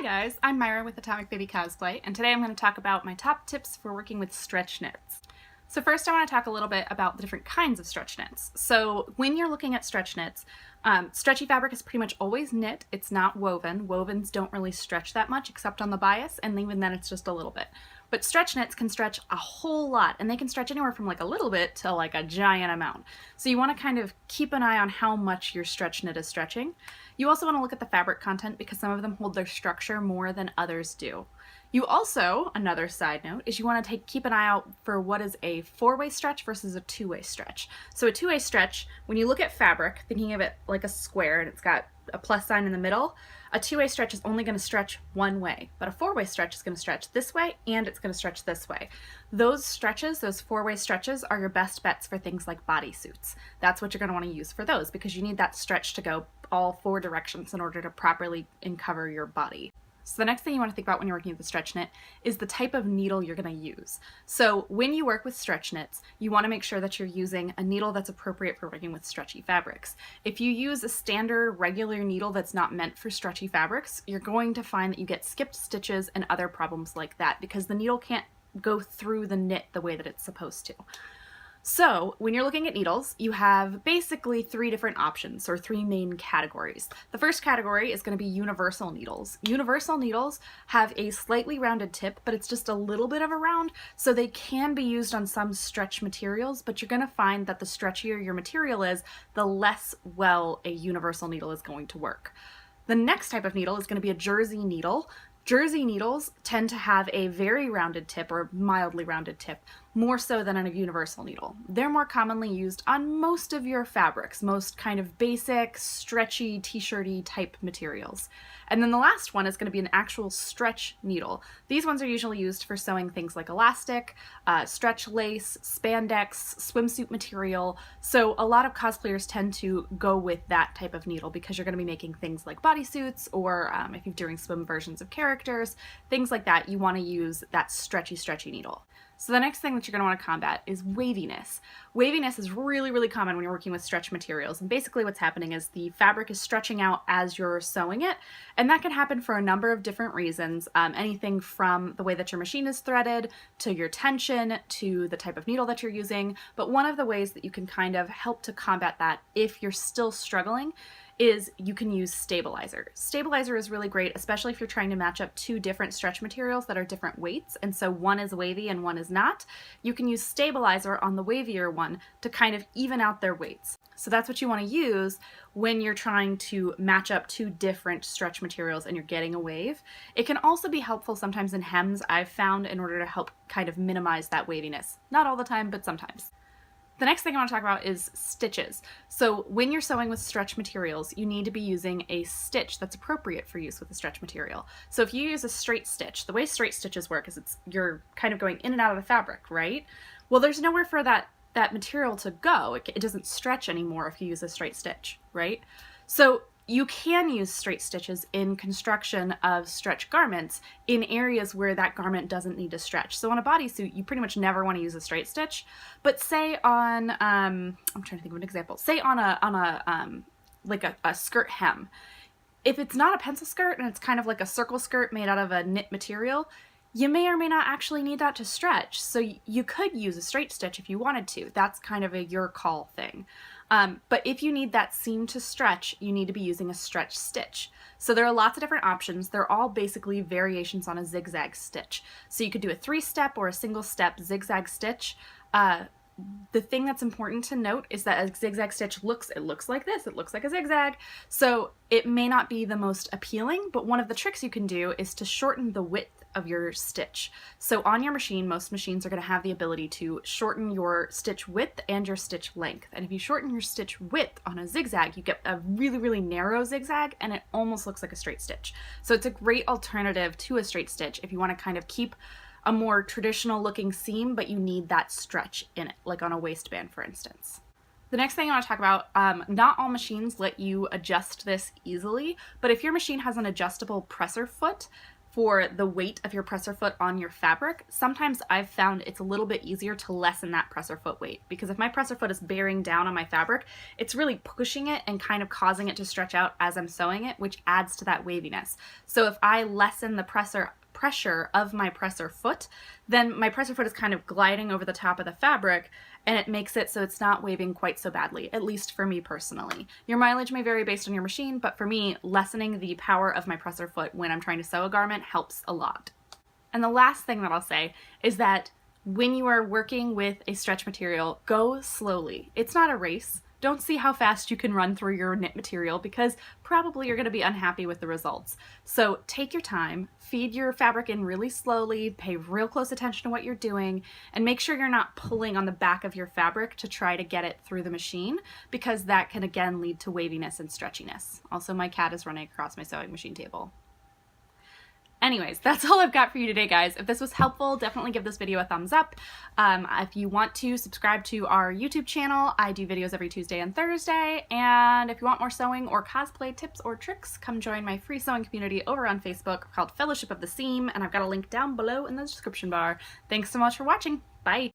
guys, I'm Myra with Atomic Baby Cosplay, and today I'm going to talk about my top tips for working with stretch knits. So first I want to talk a little bit about the different kinds of stretch knits. So when you're looking at stretch knits, stretchy fabric is pretty much always knit. It's not woven. Wovens don't really stretch that much except on the bias, and even then it's just a little bit. But stretch knits can stretch a whole lot, and they can stretch anywhere from like a little bit to like a giant amount. So you want to kind of keep an eye on how much your stretch knit is stretching. You also want to look at the fabric content because some of them hold their structure more than others do. You also, another side note, is you want to keep an eye out for what is a four-way stretch versus a two-way stretch. So a two-way stretch, when you look at fabric, thinking of it like a square and it's got a plus sign in the middle, a two-way stretch is only going to stretch one way, but a four-way stretch is going to stretch this way and it's going to stretch this way. Those stretches, those four-way stretches, are your best bets for things like bodysuits. That's what you're going to want to use for those because you need that stretch to go all four directions in order to properly uncover your body. So the next thing you want to think about when you're working with a stretch knit is the type of needle you're going to use. So when you work with stretch knits, you want to make sure that you're using a needle that's appropriate for working with stretchy fabrics. If you use a standard regular needle that's not meant for stretchy fabrics, you're going to find that you get skipped stitches and other problems like that because the needle can't go through the knit the way that it's supposed to. So when you're looking at needles, you have basically three different options or three main categories. The first category is going to be universal needles. Universal needles have a slightly rounded tip, but it's just a little bit of a round, so they can be used on some stretch materials, but you're going to find that the stretchier your material is, the less well a universal needle is going to work. The next type of needle is going to be a jersey needle. Jersey needles tend to have a very rounded tip or mildly rounded tip, more so than a universal needle. They're more commonly used on most of your fabrics, most kind of basic, stretchy, t-shirty type materials. And then the last one is going to be an actual stretch needle. These ones are usually used for sewing things like elastic, stretch lace, spandex, swimsuit material. So a lot of cosplayers tend to go with that type of needle because you're going to be making things like bodysuits or if you're doing swim versions of characters, things like that, you want to use that stretchy needle. So the next thing that you're going to want to combat is waviness. Waviness is really, really common when you're working with stretch materials. And basically what's happening is the fabric is stretching out as you're sewing it. And that can happen for a number of different reasons. Anything from the way that your machine is threaded, to your tension, to the type of needle that you're using. But one of the ways that you can kind of help to combat that if you're still struggling is you can use stabilizer. Stabilizer is really great, especially if you're trying to match up two different stretch materials that are different weights, and so one is wavy and one is not. You can use stabilizer on the wavier one to kind of even out their weights. So that's what you want to use when you're trying to match up two different stretch materials and you're getting a wave. It can also be helpful sometimes in hems, I've found, in order to help kind of minimize that waviness. Not all the time, but sometimes. The next thing I want to talk about is stitches. So when you're sewing with stretch materials, you need to be using a stitch that's appropriate for use with a stretch material. So if you use a straight stitch, the way straight stitches work is you're kind of going in and out of the fabric, right? Well, there's nowhere for that material to go. It doesn't stretch anymore if you use a straight stitch, right? So you can use straight stitches in construction of stretch garments in areas where that garment doesn't need to stretch. So on a bodysuit, you pretty much never want to use a straight stitch, but say on, I'm trying to think of an example, say on a skirt hem. If it's not a pencil skirt and it's kind of like a circle skirt made out of a knit material, you may or may not actually need that to stretch. So you could use a straight stitch if you wanted to. That's kind of a your call thing. But if you need that seam to stretch, you need to be using a stretch stitch. So there are lots of different options. They're all basically variations on a zigzag stitch. So you could do a 3-step or a single step zigzag stitch. The thing that's important to note is that a zigzag stitch looks like this. It looks like a zigzag. So it may not be the most appealing, but one of the tricks you can do is to shorten the width of your stitch. So on your machine, most machines are going to have the ability to shorten your stitch width and your stitch length. And if you shorten your stitch width on a zigzag, you get a really, really narrow zigzag and it almost looks like a straight stitch. So it's a great alternative to a straight stitch if you want to kind of keep a more traditional looking seam, but you need that stretch in it, like on a waistband, for instance. The next thing I want to talk about, not all machines let you adjust this easily, but if your machine has an adjustable presser foot, for the weight of your presser foot on your fabric, sometimes I've found it's a little bit easier to lessen that presser foot weight, because if my presser foot is bearing down on my fabric, it's really pushing it and kind of causing it to stretch out as I'm sewing it, which adds to that waviness. So if I lessen the pressure of my presser foot, then my presser foot is kind of gliding over the top of the fabric, and it makes it so it's not waving quite so badly, at least for me personally. Your mileage may vary based on your machine, but for me, lessening the power of my presser foot when I'm trying to sew a garment helps a lot. And the last thing that I'll say is that when you are working with a stretch material, go slowly. It's not a race. Don't see how fast you can run through your knit material, because probably you're going to be unhappy with the results. So take your time, feed your fabric in really slowly, pay real close attention to what you're doing, and make sure you're not pulling on the back of your fabric to try to get it through the machine, because that can again lead to waviness and stretchiness. Also, my cat is running across my sewing machine table. Anyways, that's all I've got for you today, guys. If this was helpful, definitely give this video a thumbs up. If you want to subscribe to our YouTube channel, I do videos every Tuesday and Thursday. And if you want more sewing or cosplay tips or tricks, come join my free sewing community over on Facebook called Fellowship of the Seam, and I've got a link down below in the description bar. Thanks so much for watching. Bye!